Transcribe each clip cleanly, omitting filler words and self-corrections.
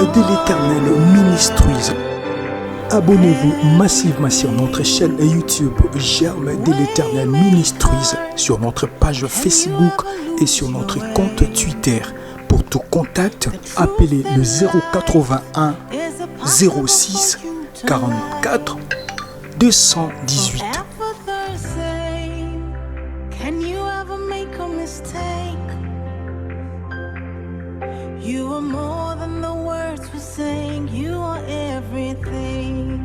de l'Éternel Ministries. Abonnez-vous massivement sur notre chaîne YouTube Germe de l'Éternel Ministries, sur notre page Facebook et sur notre compte Twitter. Pour tout contact, appelez le 081 06 44 218. You are more than the words we're saying. You are everything.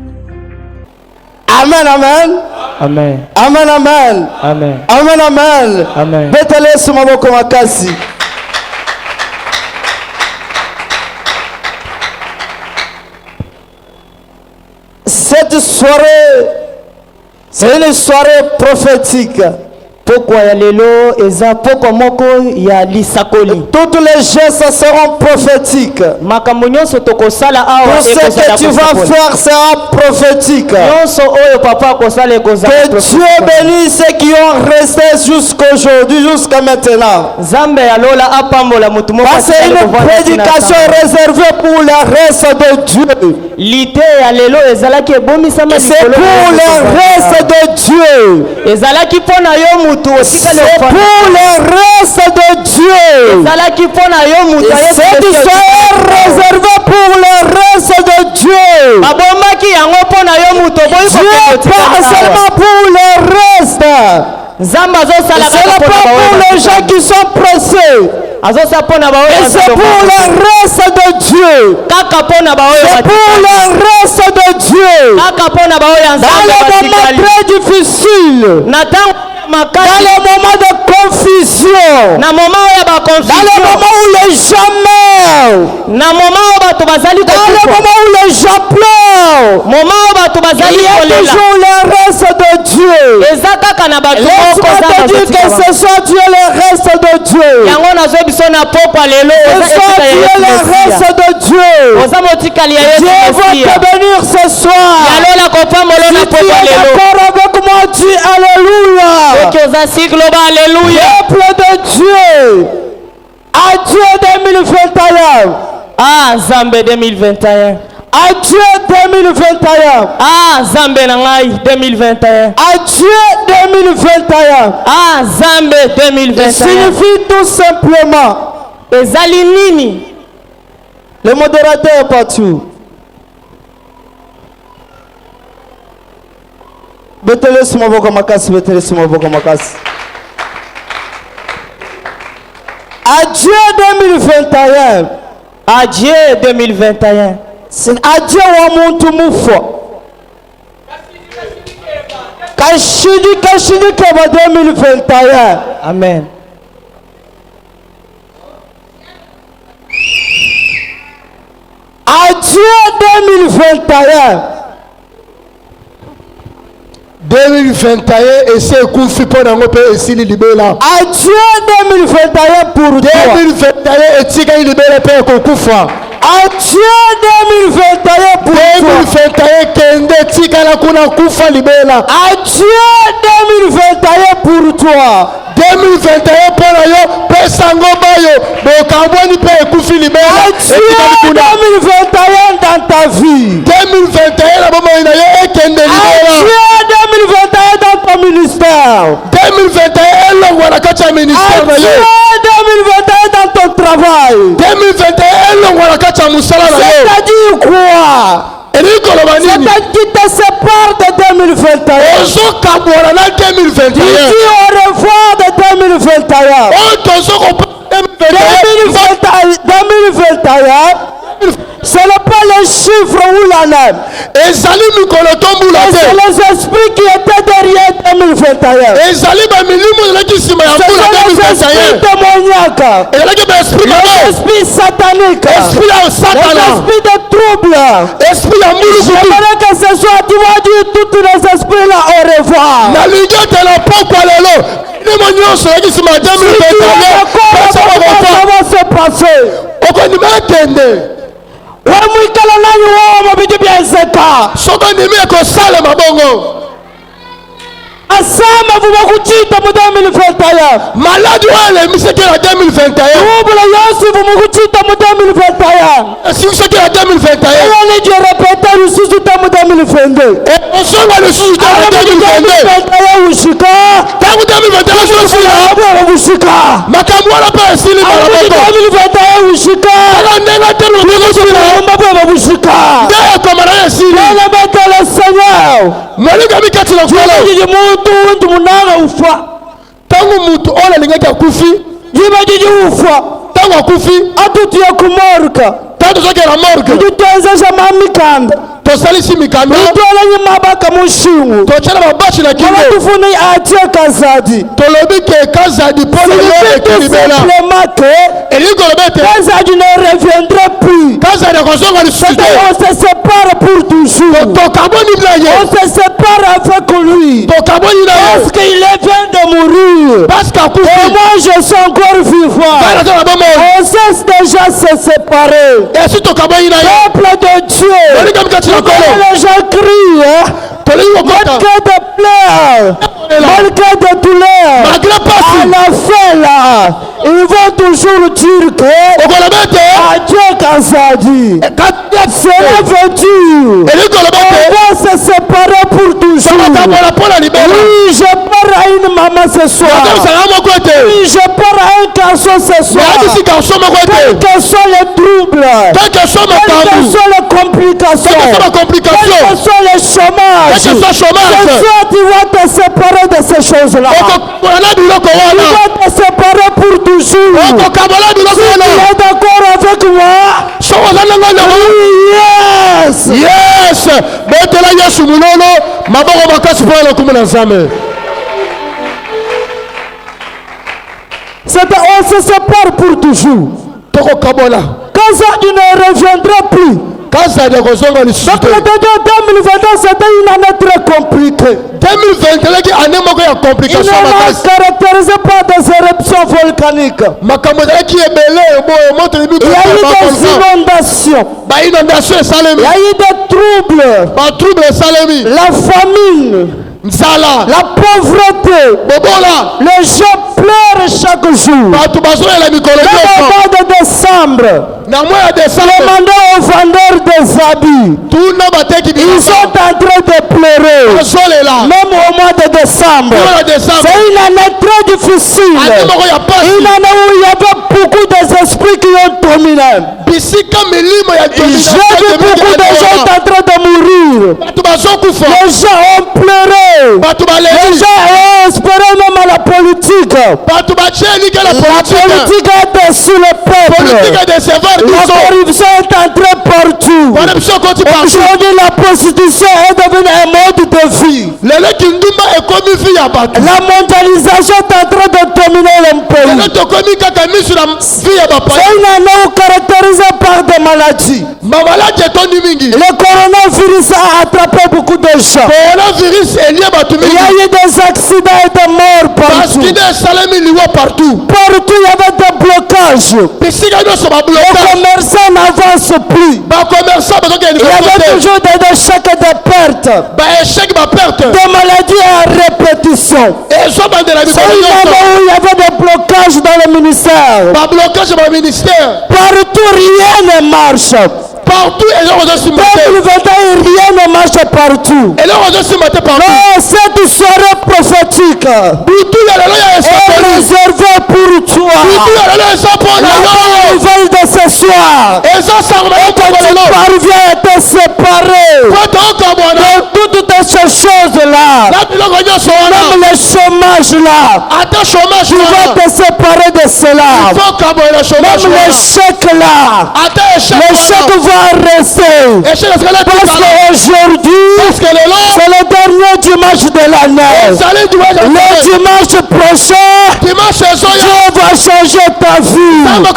Amen, amen. Amen. Amen, amen. Amen. Amen, amen. Amen. Betele sumaboko makasi. Cette soirée, c'est une soirée prophétique. Pourquoi ya lelo eza pourquoi moko ya lisakoli. Toutes les gestes seront prophétiques. Makambo nyonso tokosala awa Tout ce que tu vas faire sera prophétique. Nyonso oyo papa kosala ekozala. Que Dieu bénisse ceux qui ont resté jusqu'aujourd'hui, jusqu'à maintenant. Nzambe alola apambola mutu moko. C'est une prédication réservée pour le reste de Dieu. Lité ya lelo ezalaki ebomisama c'est pour le reste de Dieu. Ezalaki pona yo mutu c'est pour le reste de Dieu. Ezalaki pona yo mutu. Cette soirée réservée pour le reste de Dieu. Abomaki yango pona yo mutu boyi ko pas seulement pour le reste. Ce n'est pas pour les gens qui sont pressés. Et c'est pour le reste de Dieu. C'est pour le reste de Dieu. Dans les moments très difficiles, dans les moments de confusion, dans les moments où les gens meurent, dans les moments où les gens pleurent, il y a toujours le reste de Dieu. Laisse-moi te dire que ce soit Dieu le reste de Dieu. Ce soit Dieu le reste de Dieu. Dieu va te bénir ce soir. Si tu es d'accord avec moi, dis Alléluia. Peuple de Dieu. Adieu 2021. Ah, Zambé 2021. Adieu 2021. Ah, Zambé nangai 2021. Adieu 2021. Ah, Zambé 2021. Signifie tout simplement. Ezali nini? Le modérateur est partout. Betele sumaboko makasi, betele sumaboko makasi. Adieu 2021. Adieu 2021. C'est adieu wa muntu mufo. Kashidi keba 2021. Amen. Adieu 2021. 2021 et c'est Koufi pour un peu et si libéla. Adieu 2021 pour 2021 et Tika libéla pour Koufa. Adieu 2021 pour 2021 Kende Tika la kuna Koufa libéla. Adieu 2021 pour toi. 2021 pour yo pesango bayo bokamboni pe Koufi libéla. Adieu 2021 dans ta vie. 2021 la bomo ina yo ekende libéla. Adieu 2021 dans ton ministère. 2021 longo na kacha ministère na yo. Adieu 2021 dans ton travail. 2021 longo na kacha musala na yo. C'est-à-dire quoi? C'est-à-dire qui te sépare de 2021. Dis au revoir de 2021. 2021, ce n'est pas les chiffres ou la note. C'est les esprits qui étaient derrière 2021. Ce sont les esprits démoniaques, les esprits sataniques, les esprits de trouble. J'aimerais que ce soit, tu vas dire tous les esprits là au revoir. Si tu es d'accord, ça va se passer. Asama vumakuchita mu 2021. Malade ou elle est la 2021. Ubula yosi vumakuchita mu 2021. Si vous êtes la 2021. Ayone je répéter lususu ta mu 2022. Et on s'en va le sujet de 2022. Ushika. Tangu 2021 je suis là. Ushika. Makamwala pa esili malaboko. 2021 ushika. Ala nenga telo ndiko sila. Mababa ushika. Ndaya komana esili. Nana batala Seigneur. Mwalika mikati na kwala. Jiji muntu munanga ufa. Tangu mutu ona lingaki akufi. Jiba jiji ufa. Tangu akufi. Atutu ya kumorka. Tangu zoke la morgue. Tutuwezesha mamikanda. Tosalisi mikanda. Tutuwelanye mabaka mushingu. Tochana mabashi na kingo. Kama tufuni atie Kazadi. Tolobi ke Kazadi pole lore kilibela. Simplement que Eliko lobete. Kazadi ne reviendra plus. Kazadi akozonga lisute. On se sépare pour toujours. Tokaboni blaye. On se sépare avec lui. Tokaboni na Parce qu'il vient de mourir. parce qu'akufi. Et moi je suis encore vivant. On cesse déjà de se séparer. Esi tokaboni na yo. Peuple de Dieu. Les gens crient, hein? Malgré de pleurs, malgré de douleurs, à la fin là, ils vont toujours dire que Adieu Kazadi, c'est l'aventure. On va se séparer pour toujours. Oui, je pars à une maman ce soir. Oui, je pars à un garçon ce soir. Quels que sont les troubles, quelles que sont les complications, quels que sont les chômages, ce soir tu vas te séparer de ces choses-là. Tu vas te séparer pour toujours. Si tu es d'accord avec moi, yes. Yes. Betela Yesu munono maboko makasi pona lokumu na Nzambe. On se sépare pour toujours. Toko kabola. Kazadi ne reviendra plus. Kazadi akozonga lisute. Donc le 2021 c'était une année très compliquée. 2021 ki année moko ya complication makasi. Il est caractérisé par des éruptions volcaniques. Makambo ki ebele boye moto libi. Il y a eu des inondations. Ba inondation esalemi. Il y a eu des troubles. Ba trouble esalemi. La famine. Nzala. La pauvreté. Bobola. Les gens pleurent chaque jour. Batu bazoela mikolo Le mois de décembre. Na mois de décembre. Demandons aux vendeurs des habits. Tuna bateki bi. Ils sont en train de pleurer. Bazolela. Même au mois de décembre. C'est une année très difficile. Une année où il y avait beaucoup d'esprits qui ont dominé. J'ai vu beaucoup de gens en train de mourir. Les gens ont pleuré. Les gens ont espéré même à la politique. La politique a déçu le peuple. La corruption est entrée partout. Aujourd'hui, la prostitution est devenue un mode de vie. La mondialisation est en train de dominer le pays. C'est une année caractérisée par des maladies. Le coronavirus a attrapé beaucoup de gens. Il y a eu des accidents et des morts partout. Partout, il y avait des blocages. Les commerçants n'avancent plus. Il y avait toujours des échecs et des pertes. Des maladies à répétition. C'est une année où il y avait des blocages dans le ministère. Partout, rien ne marche. Partout, rien ne marche partout. Non, cette soirée prophétique est réservée pour toi. La nouvelle de ce soir est que tu parviens à te séparer de toutes ces choses-là. Même le chômage là. Tu vas te séparer de cela. Même l'échec là. L'échec va rester. Parce qu'aujourd'hui, c'est le dernier dimanche de l'année. Le dimanche prochain, Dieu va changer ta vie. La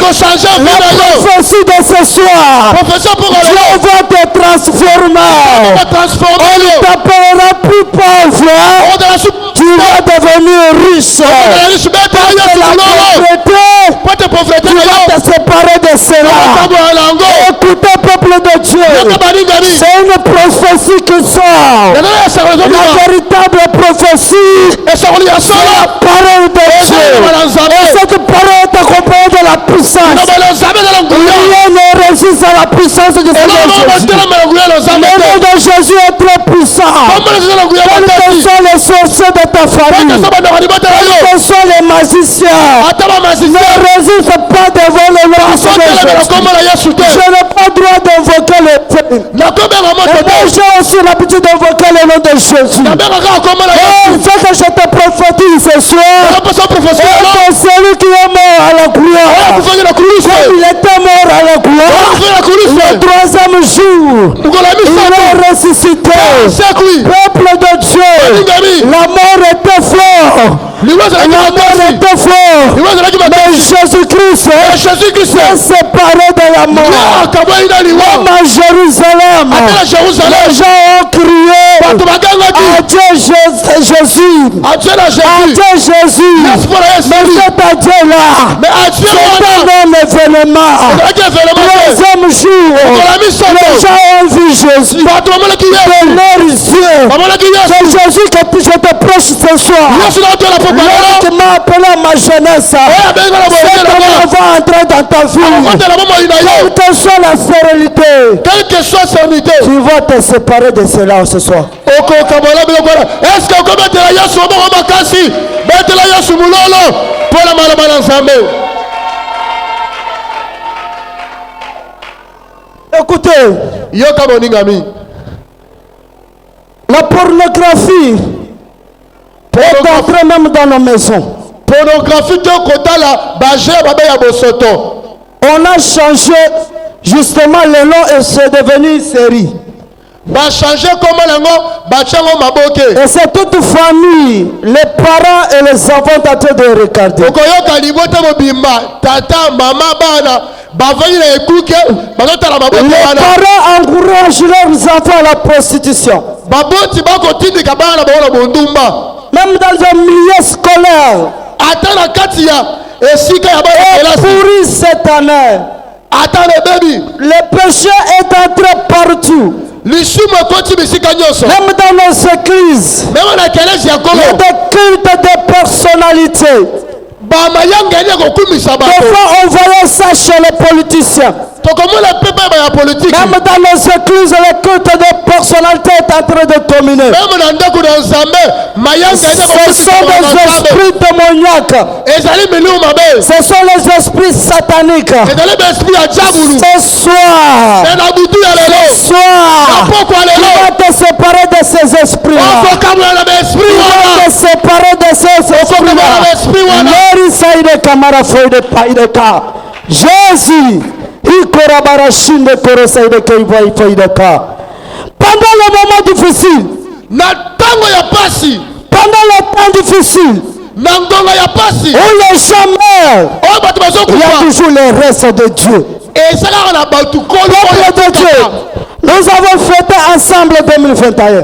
prophétie de ce soir, Dieu va te transformer. On ne t'appellera plus pauvre. Tu vas devenir riche. La pauvreté, tu vas te séparer de cela. Écoutez, peuple de Dieu, C'est une prophétie qui sort. La véritable prophétie, c'est la parole de Dieu. Et cette parole est accompagnée de la puissance. Rien ne résiste à la puissance de Seigneur Jésus. Le nom de Jésus est très puissant. Quels sont les sorciers de ta famille? Quels sont les magiciens? Ne résiste pas devant le nom de Jésus. Je n'ai pas le droit d'invoquer le Père. Mais j'ai aussi l'habitude d'invoquer le nom de Jésus. Et ce que je te prophétise ce soir, c'est celui qui est mort à la gloire. Comme il était mort à la gloire, le troisième jour, il est ressuscité. Peuple de Dieu, la mort était forte. La mort était forte. Mais Jésus-Christ s'est séparé de la mort. Comme à Jérusalem, les gens ont crié Adieu Jésus. Adieu Jésus. Mais cet adieu-là, c'est un événement. Troisième jour, les gens ont vu Jésus de leurs yeux. C'est Jésus que je te prêche ce soir. L'autre m'a appelé à ma jeunesse. C'est comment on va entrer dans ta vie. Quelle que soit la sérénité, tu vas te séparer de cela ce soir. Est-ce que comme tu as yasu au makasi, tu as yasu mulolo pour la malama nzambe. Écoutez, yoka moningami. La pornographie est entrée même dans nos maisons. Pornographie de kota la bagé baba ya bosoto. On a changé justement le nom et c'est devenu une série. Va changer comment maboke. Et c'est toute famille, les parents et les enfants en train de regarder. Tata, maman, bana. Les parents encouragent leurs enfants à la prostitution. Même dans un milieu scolaire. Et pourri cette année. Le péché est entré partout. Même dans nos églises. Il y a des cultes de personnalité. Des fois on voyait ça chez les politiciens. Même dans nos églises, le culte de personnalité est en train de dominer. Ce sont des esprits démoniaques. Ce sont les esprits sataniques. Ce soir, tu vas te séparer de ces esprits-là. Tu vas te séparer de ces esprits-là. Jésus. Pendant le moment difficile, pendant le temps difficile, où les gens meurent, il y a toujours les restes de Dieu. Peuple de Dieu, nous avons fêté ensemble 2021.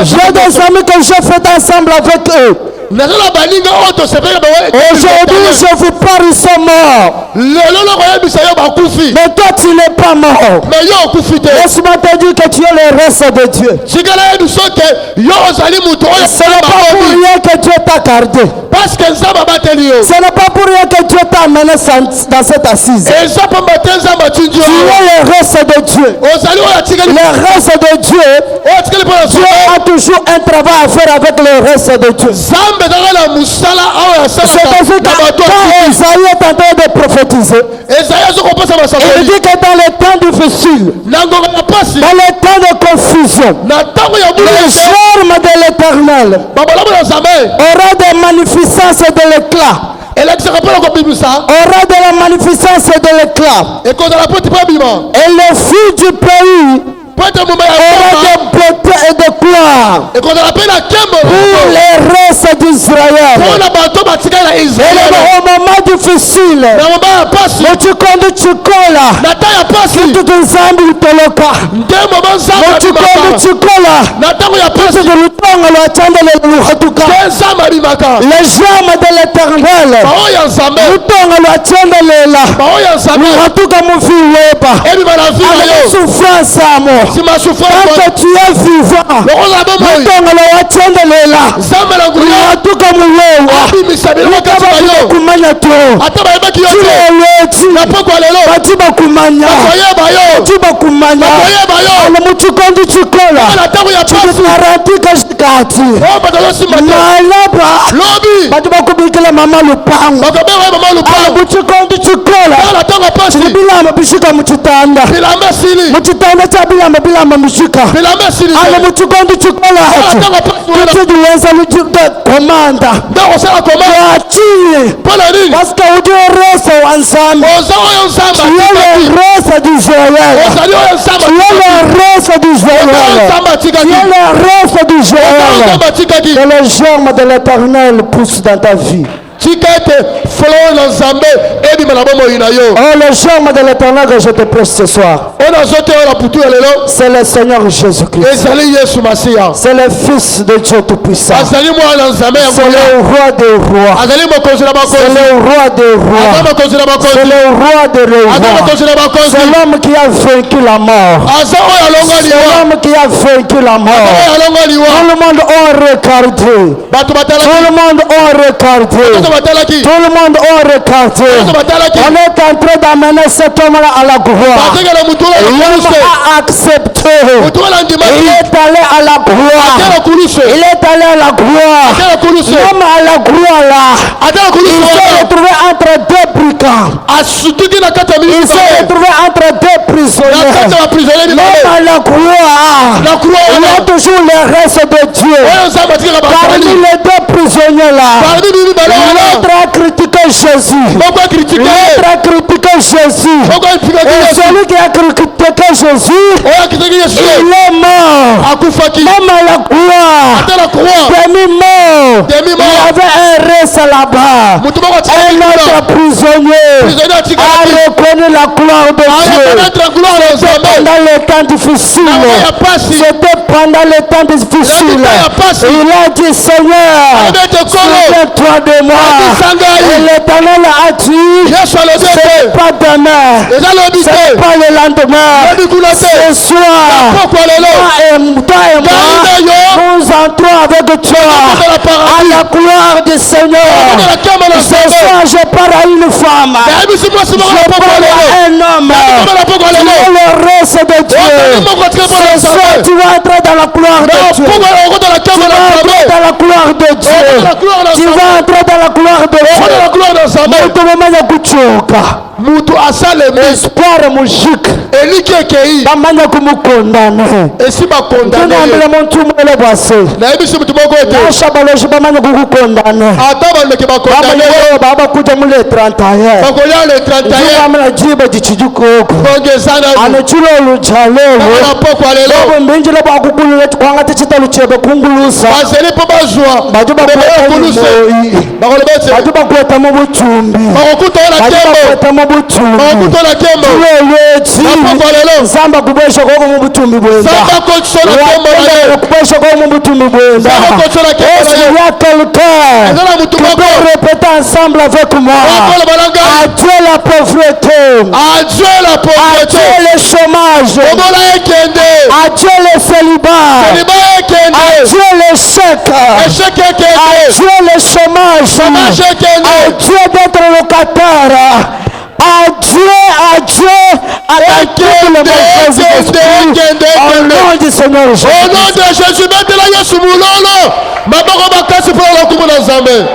J'ai des amis que j'ai fêté ensemble avec eux. Aujourd'hui, je vous parle, ils sont morts. Mais toi, tu n'es pas mort. Laisse-moi te dire que tu es le reste de Dieu. Ce n'est pas pour rien que Dieu t'a gardé. Ce n'est pas pour rien que Dieu t'a amené dans cette assise. Tu es le reste de Dieu. Le reste de Dieu, Dieu a toujours un travail à faire avec le reste de Dieu. C'est parce que quand Esaïe est en train de prophétiser, il dit que dans les temps difficiles, dans les temps de confusion, le germe de l'Éternel aura des magnificences de l'éclat. Aura de la magnificence et de l'éclat. Et le fils du pays aura de beauté et de gloire pour les restes d'Israël. Et au moment du difficile. na moma ya pasi Muchikondi chikola. na ta ya pasi Kitu kizambi utoloka. nde moma nzambe Muchikondi abimaka chikola. na ntango ya pasi Kitu lutonga lwa chandele luhatuka. nde nzambe abimaka Les germes de l'éternel. bao ya nzambe Lutonga lwa chandelela. bao ya nzambe Luhatuka mufi weba. ebima na vi na Avec yo souffrance amo. nsima Quand souffrance tu es vivant. lokola bomoi Lutonga lwa chandelela. nzambe na nguya Luhatuka muwewa. abimisa biloko kati na yo Kumanya to. ata bayebaki yo te Chiloleti. na pokwa lelo Batiba kumanya. bakoyeba yo Batiba kumanya. bakoyeba yo Ale muchikondi chikola. na ntango ya pasi Chikaratika shikati. oyo bato bazosimba te Malaba. lobi Batu bakubikila mama lupango. bakobenga ye mama Ale lupango muchikondi chikola. na ntango ya pasi Bilamba bishika muchitanda. bilamba esili Muchitanda cha bilamba mishika. bilamba esili Ale te muchikondi chikola na hacho. ntango ya pasi wana Tutuduwenza luchika komanda. nde kosala koma Wachie. mpo na nini Paske udioresa wanzambi. oza oyo nzambe Tu es atikaki le reste d'Israël. ozali oyo nzambe Tu es le reste oyo d'Israël. nzambe Tu atikaki es le reste oyo d'Israël. nzambe atikaki Que les germes de l'éternel poussent dans ta vie. tika ete folo na nzambe ebima na bomoi na yo Oh, les germes de l'éternel que je te prêche ce soir, oyo nazote oyo na putu ya lelo c'est le Seigneur Jésus-Christ. ezali yesu masiya C'est le Fils de Dieu Tout-Puissant. azali mwana na nzambe ya C'est nguya le roi des rois. azali mokonzi na C'est bakonzi le roi des aza rois. mokonzi na C'est bakonzi le roi des aza rois. mokonzi na bakonzi C'est l'homme qui a vaincu la mort. aza oyo alonga C'est liwa l'homme qui a vaincu la mort. oyo alonga liwa Tout le monde a regardé. bato Tout batalaki le monde a regardé. bato batalaki Tout le monde a regardé. bato batalaki On est en train d'amener cet homme-là à la gloire. batekela mutu oyo na L'homme kuluse a accepté. mutu oyo Il andimaki est allé à la gloire. atela kuluse Il est allé à la gloire. atela kuluse L'homme à la gloire là. atela Il kuluse s'est wana retrouvé entre deux brigands. asutuki na kati ya Il miliki s'est retrouvé entre deux na prisonniers. kati ya baprisonnier L'homme mibale à la gloire. na kuwa Il wana y a toujours le reste de Dieu. oyo nzambe atikaka Parmi basali les deux prisonniers là, parmi bibi mibale wana l'autre a critiqué Jésus. moko akritike L'autre a critiqué Jésus. moko akritikaki Et yesu celui qui a critiqué Jésus, oyo akritiki yesu il est mort. akufaki Même à la gloire, atela kuwa demi-mort. demi Il y mort avait un reste là-bas. mutu moko Un atikaki autre prisonnier prisonnier a atikaki reconnu la gloire de Dieu. ayakanatra gloire na C'était nzambe pendant les temps difficiles. Avant ya pasi C'était pendant les temps difficiles. Là, il y a pasi. Il a dit, Seigneur, abete kolo souviens-toi de moi. Abisa ngai. Et l'Éternel a dit, yesu alobi c'est ete pas demain, eza lobi c'est te pas le lendemain. lobi kuna te Ce soir, pokwa lelo toi et moi, ngai na yo nous entrons avec toi dans la à paradis la gloire du Seigneur. dans la kama na Ce nzambe soir, je parle à une femme. nayebisi mwasi moko na Je pokwa parle lelo à un homme. kama na pokwa Tu lelo es le reste de Dieu. ozali moko atika mpo na Ce soir, nzambe tu vas entrer dans la gloire de na Dieu. pokwa okota na Tu kama na vas entrer nzambe dans la gloire de Dieu. okota na gloire na Tu nzambe vas entrer dans la gloire de okota na Dieu. gloire na nzambe Mutu bamanya kuchoka. mutu asalemi Espoir mujike. eliki ekei Bamanya kumukondane. esi bakondane Tunambile muntu mwele bwase. nayebisi mutu moko ete Nasha baloshi bamanya kukukondane. ata bandeke bakondane Bamanya baba kuja mule 31. bakolia le 31 Bamanya jiba jichijukoko. bongezana Anechilo luchalewo. na pokwa lelo Bobo mbinjile bwakukulule kwanga tichita luchebe kungulusa. bazeli mpo bazwa Bajo bakweta kuluse moyi. bakoloba ete Bajo bakweta mu butumbi. bakokuta oyo na Bajo kembo bakweta mu butumbi. bakokuta oyo na kembo Tulolweti. na pokwa lelo Nzamba kubwesha koko mu butumbi bwenda. samba kotiso na kembo na Wakenda ye kubwesha koko mu butumbi bwenda. samba kotiso na kembo Est-ce na qu'il ye y a quelqu'un eza na mutu qui moko peut répéter ensemble avec moi? bakoloba na ngai Adieu la pauvreté. adie la pauvreté Adieu le chômage. omola ekende Adieu le célibat. eliba ekende Adieu l'échec. esheke ekende Adieu le chômage. chômage ekende Adieu d'être locataire. Adieu, adieu à la toute le mauvais esprit. Au nom du Seigneur Jésus. au nom de jésus betela yesu mulolo maboko makasi mpo na lokumu na nzambe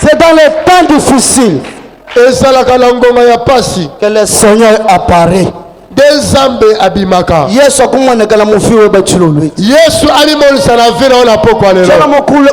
C'est dans les temps difficiles ezalaka na ngonga ya pasi que le Seigneur apparaît. nde nzambe abimaka Yesu akumwonekana mufi webachilolwe. yesu alimonisa na vi na oyo na pokwa Jana lelo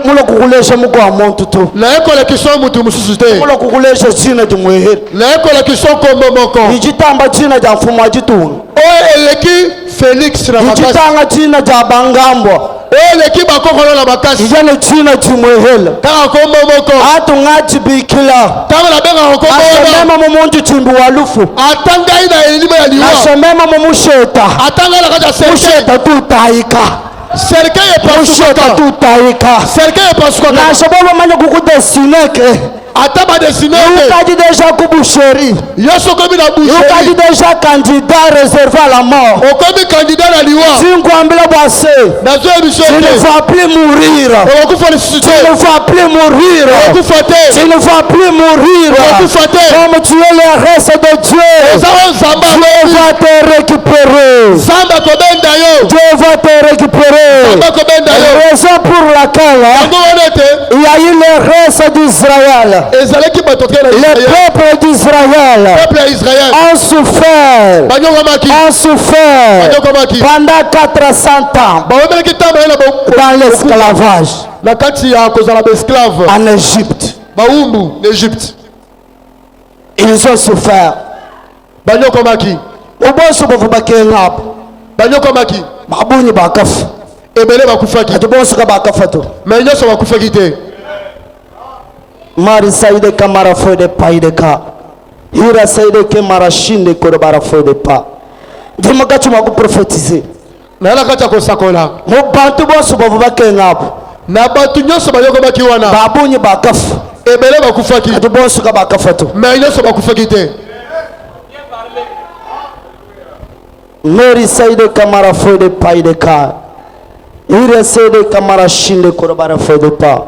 mulo kukulesha muko wa muntu tu. nayekolakisa mutu mosusu te Mulo kukulesha jina jimwehere. nayekolakisa nkombo moko Ijitamba jina ja mfumu ajitunga. oyo eleki félix na makasi Ijitanga jina ja bangambwa. oyo leki bakokolo na makasi ijana tina timwehela kaka kombo moko atu ngati bikila ntango nabengaka kombo wana ashemema mumuntu chimbi walufu ata ngai na elimo ya liwa ashemema mumusheta ata ngai na kati ya serke musheta tutayika serke musheta epasukaka tutayika serke epasukaka nashobola manya kukudesineke ata badesine ukadi deja kubusheri yo sokomi na ukadi boucherie deja candidat réservé à la mort okomi candidat na liwa zinkwambila bwase nazoyebiso tu ne te vas plus mourir okokufa lisusu tu te ne vas plus mourir okokufa te tu ne vas plus mourir okokufa te comme tu es le reste de Dieu ozawa nzambe Dieu va te récupérer nzambe akobenda yo Dieu va te récupérer nzambe akobenda yo raison pour laquelle yango wana ete il y a eu le reste d'Israël ezalaki bato te na le Israel peuple d'Israël peuple ya Israel ont souffert banyokomaki pendant 400 ans baomelaki ntango ye dans l'esclavage na kati ya kozala baesclave en Égypte. bawumbu na Egypte Ils ont souffert. banyokomaki Ubosu bofu bakengapo. banyokomaki Babuni bakafu. ebele bakufaki Ati bosu ka bakafa to. me nyonso bakufaki te Mari saide kamara foi de pai de ka. Hira saide ke marashinde kore bara foi de pa. Ndimaka chuma ku prophétiser. nayala kati ya kosakola Mu bantu bosu bofu bakengapo. na bato nyonso banyokomaki wana Babuni bakafu. ebele bakufaki Ati bosu ka bakafa to. me nyonso bakufaki te Mary saide kamara foi de pai de ka. Hira saide kamara shinde kore bara foi de pa.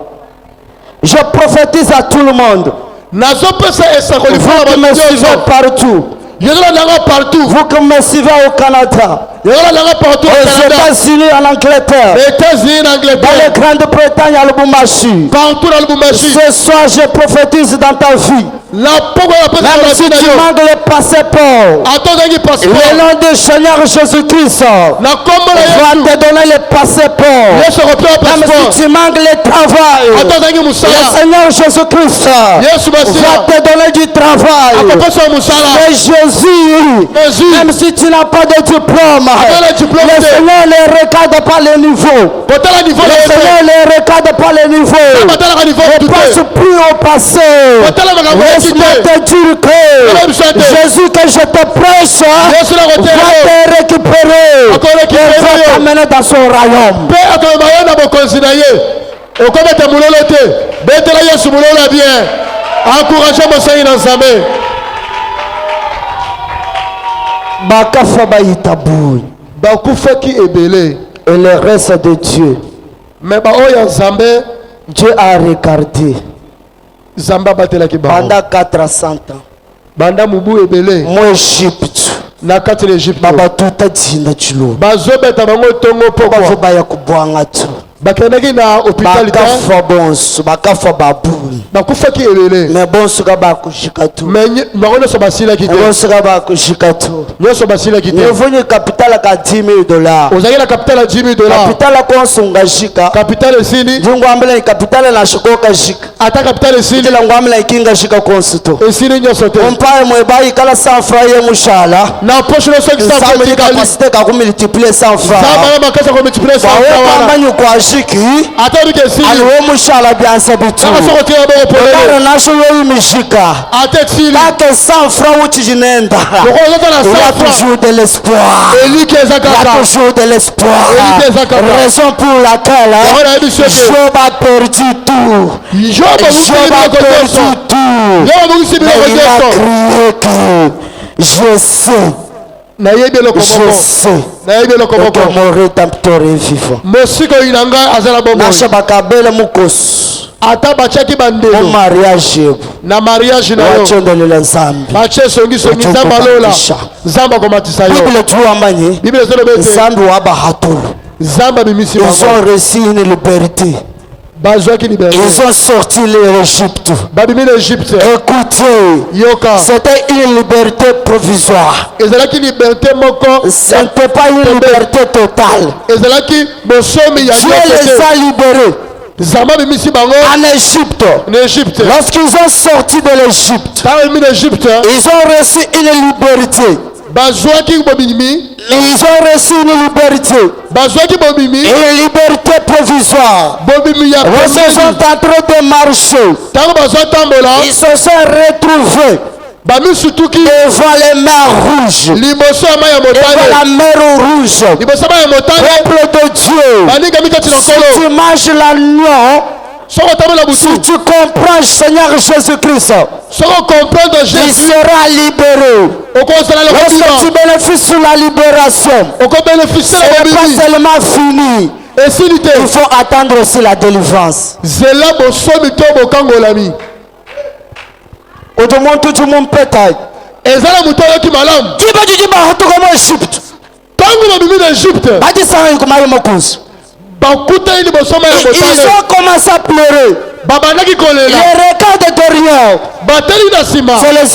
Je prophétise à tout le monde. nazopesa esakoli Vous mpona qui me bato suivez nyonso partout. yezola nanga partout Vous qui me suivez au Canada, yezola nanga partout au aux Canada États-Unis, en Angleterre, États-Unis na dans la Angleterre Grande-Bretagne, à Lubumbashi. partout na Lubumbashi Ce soir, je prophétise dans ta vie. na poko ya pesa Même si na tu yo manques le passeport, atozangi le passeport nom du Seigneur Jésus-Christ na kombo na va Yesu te donner le passeport. Yesu akopewa Même passeport si tu manques le travail, atozangi le musala Seigneur Jésus-Christ Yesu va masila te donner du travail. akopesa musala Et Jésus, Jésus même si tu n'as pas de diplôme, le diplôme le te Seigneur ne regarde pas le niveau. botala niveau Le na Yesu Seigneur ne regarde pas le niveau. batalaka niveau Ne tu passe te plus au passé. botala makambo ya Laisse-moi kite te dire que Jésus que je te prêche Yesu na va kotela te récupérer akorécupérer et va yo t'amener dans son royaume. mpe akomema yo na bokonzi na ye okobeta mololo te betela Yesu mololo ya bien encourage mosangi na Nzambe Bakafa baitaboui. bakufaki ebele Et le reste de Dieu, me baoyo ya Nzambe Dieu a regardé Nzambe abatelaki bango pendant 400 ans. banda mubu ebele Moi, Égypte, na kati na Egypte baba tuta dina chilo. bazobeta bango tongo Bava pokwa baya kubwanga tu. bakendaki na hôpital te Bakafa bonso, bakafa babuni. bakufaki ebele Mais bonso ka bakushika tu. me bango nyonso basilaki te Bonso ka bakushika tu. nyonso basilaki te Nevunye capital ka 10 000 $. ozalaki na kapitale ya 10 000 $. Capital ko sunga shika. kapitale esili Jungwambele capital na shikoka shika. ata kapitale esili Tila ngwambele kinga shika konsuto. esili nyonso te Ompaye mwebayi kala 100 francs ye mushala. na poche nyonso Nsambe ni ekisakotikali kapasite ka kumultiplier 100 francs. zamba makasi akomultiplie Bawe wana kwamba nyukwa shiki. ata bike esili Aliwe mushala byanse bitu. kaka soko tia bongo polele Kare nasho yoyi mishika. ata esili Kake 100 francs uchijinenda. loko ozota na Il y a 100 francs toujours de l'espoir. eliki eza Il y a kaka toujours de l'espoir. Elite Raison pour laquelle Yango na yebi soki. Job a perdu tout. Job abungisi Job a biloko perdu nyonso tout. Job abungisi Mais biloko il a nyonso crié que je sais, nayebi eloko je moko sais nayebi eloko que moko mon rédempteur est vivant. mosika oyo na ngai aza na bomoi Nasha bakabele mukosi. ata batiaki Mon bandelo mariage yebu. na mariage na yo Wachondelela nzambi. batie esongisongi nzambe alola nzambe akomatisa yo Bible tuamanye. biblia ezoloba ete Nzambi waba hatulu. nzambe abimisi Ils bango ont reçu une liberté. bazwaki liberté Ils ont sorti l'Égypte. babimi na egypte Écoutez, yoka c'était une liberté provisoire. ezalaki liberté moko Ce n'était pas une liberté totale. ezalaki bosomi ya Dieu nyonso les te a libérés nzambe abimisi bango en Égypte. na egypte Lorsqu'ils ont sorti de l'Égypte, ntango bimi na egypte ils ont reçu une liberté. bazwaki bobimi Ils ont reçu une liberté. bazwaki bobimi Une liberté provisoire. bobimi ya Ils sont en train de marcher. ntango bazotambola Ils se sont retrouvés bamisutuki devant les mers rouges. liboso ya mai ya Devant motane la mer rouge. liboso ya mai ya motane Peuple de Dieu. baningami kati na Si nkolo tu manges l'agneau, soko otambola si butu tu comprends Seigneur Jésus-Christ, soko okomprendre tu jésus seras libéré. okozala Lorsque tu lokobima bénéficies sur la libération, okobénéficie ce na n'est pas bobimi seulement fini. esili te Il faut attendre aussi la délivrance. zela bosomi to bokangolami Autrement, tout le monde peut être. eza na moto ayoki malamu Qui va dire comme Égypte? ntango babimi na egypte Badi ça comme Mokouz. bakutani liboso mai ya Ils motane ont commencé à pleurer. babandaki Les kolela regards de rien, bateli na nsima c'est les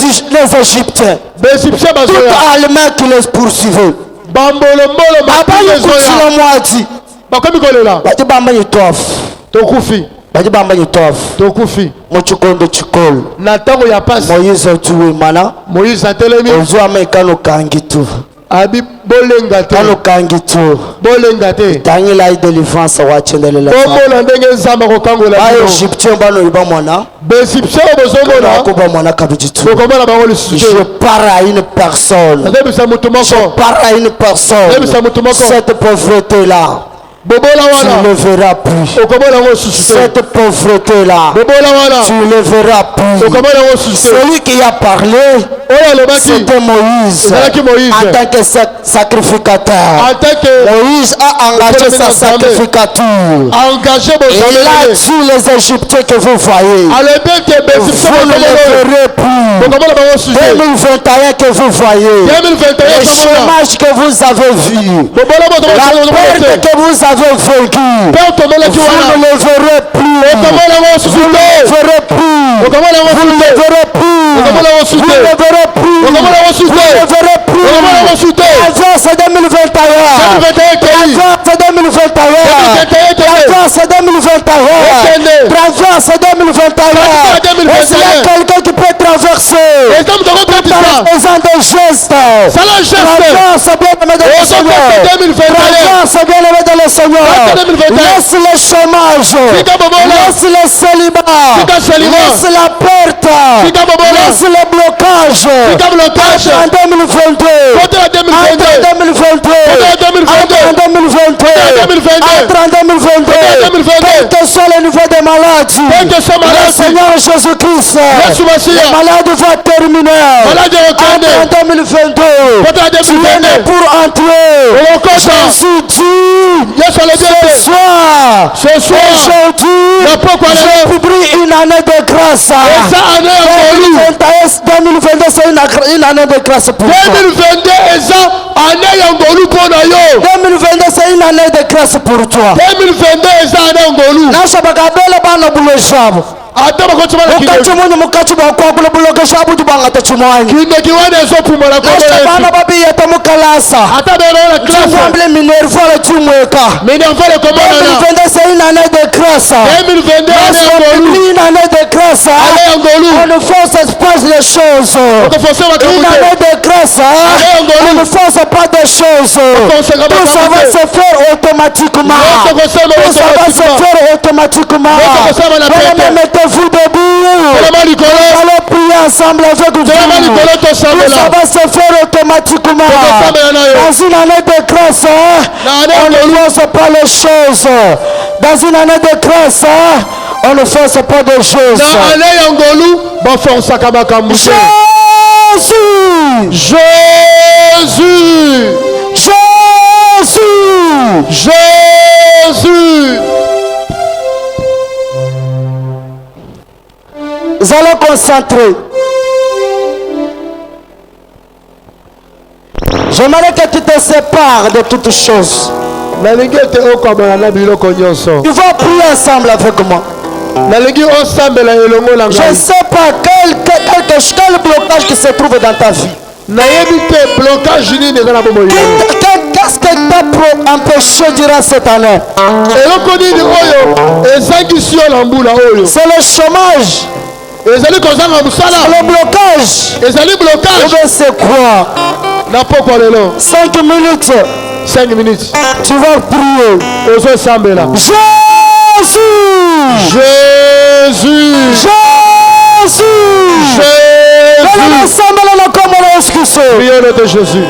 Égyptiens. baegyptien Tout bazoya allemand qui les poursuivait. bambolombolo Baba ezoya yekutila mwati. bakomi kolela Badi bamba yitofu. tokufi Badi bamba yitofu. tokufi Mochikondo chikolo. na ntango ya pasi Moïse otuwe mana. moïse atelemi Ozwa mekano kangi tu. abi bolenga te Kano kangi tu. bolenga te Tangila délivrance wachendelela. bomona ndenge nzambe akokangola Ba bino Égyptien bano iba mwana. baegyptien oyo bozomona Koba mwana kabiji tu. bokomona bango lisusu Je te parle à une personne. azebisa motu moko Parle à une personne. azebisa motu moko Cette pauvreté-là, bobola tu wana ne le verras plus. okomona yango lisusu te Cette pauvreté-là, bobola wana tu ne le verras plus. okomona yango lisusu te Celui qui a parlé, oyo alobaki c'était Moïse. ezalaki moïse En tant que sacrificateur. en tant que Moïse a engagé sa sacrificature. engagé Et il a bozomele dit les Égyptiens que vous voyez. alobi ete baegyptien Vous ne les bozomele verrez plus. bokomona bango lisusu te 2021 que vous voyez. 2021 Le tomona chômage que vous avez vu. bobola La botomona perte que vous avez vécue. mpe otomelaki Vous wana ne le verrez plus. okomona yango lisusu Vous ne te le verrez plus. okomona yango Vous ne lisusu le te verrez plus. okomona yango lisusu Vous ne te le verrez plus. okomona yango lisusu Vous te ne le verrez plus. okomona yango lisusu te L'avance 2021. 2021 ekei L'avance 2021. 2021 ekei L'avance 2021. Ekende. Traverse 2021. Est-ce qu'il y a quelqu'un qui peut traverser? eza moto Par akokotisa faisant des gestes. sala geste Traverse bien-aimé dans le Seigneur. okokota 2021 Traverse bien-aimé dans le Seigneur. Traverse 2021. Laisse le chômage. Tika bobola. Laisse le célibat. Tika célibat. Laisse la perte. Tika bobola. Laisse le blocage. Tika blocage. En 2022. Côté la 2022. Entre en 2022. Côté la 2022. Entre en 2022. Côté la 2022. Entre en 2022. Côté la 2022. Quel que soit le niveau des maladies. Quel que soit Le maladie. Seigneur Jésus-Christ. Yesu Masiya. Les maladies vont terminer. Maladi ekokende. Entre en 2022. Côté la Tu es né 2022 pour entrer. okokota Jésus dit. yesu alobi Ce ete soir. ce soir Aujourd'hui. na pokwa Je lelo publie une année de grâce. eza ane ya ngolu 2022, c'est une année de grâce pour toi. 2022 eza ane ya ngolu mpo na yo 2022, c'est une année de grâce pour toi. 2022 eza ane ya ngolu nashabakabele bana bulojabo ata bakoti bana mukati munyu mukati bakwakula bulogoshabu tubangata chimwanyi kindeki wana ezopumala nashabana babiyeta mukalasa ata benaona klase chimwambile minervola chimweka minervole komonana 2022, c'est une année de grâce. 2022 ane ya ngolu Une année de grâce. ane ya ngolu On ne force pas les choses. okoforse Une makambo te année de grâce. On ne force pas des choses. Tout ça va se faire automatiquement. Tout ça va se faire automatiquement. Voilà, mettez-vous debout. elema likolo Nous allons prier ensemble avec vous. elema likolo Tout ça tosambela va se faire automatiquement. tokosambela na yo Dans une année de grâce, on ne force pas les choses. Dans une année de grâce, on ne force pas des choses. na ane ya ngolu baforsaka makambo te Jésus! jésus Jésus! jésus Nous allons concentrer. J'aimerais que tu te sépares de toutes choses. nalingi ete okwamana na biloko nyonso Tu vas prier ensemble avec moi. nalingi osambela elongo na Je ne ngai sais pas quel blocage qui se trouve dans ta vie. nayebi te blocage nini eza na bomoi Qu'est-ce que t'a empêché durant cette année? eloko nini oyo ezangisi yo na mbula oyo C'est le chômage, ezali kozanga mosala le blocage. ezali Ou blocage bien c'est quoi? Na pokwa lelo. 5 minutes. 5 minutes. Tu vas prier. Ozo sambela. Jésus. Jésus. Jésus. Jésus. Prions le de Jésus.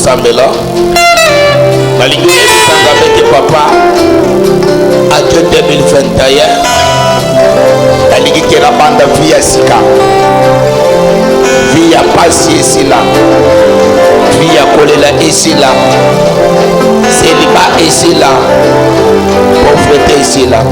Sambela nalingi oyebisanga bete papa adieu 2021 nalingi kela banda vi ya sika vi ya pasi esila vi ya kolela esila seliba esila pauvreté esila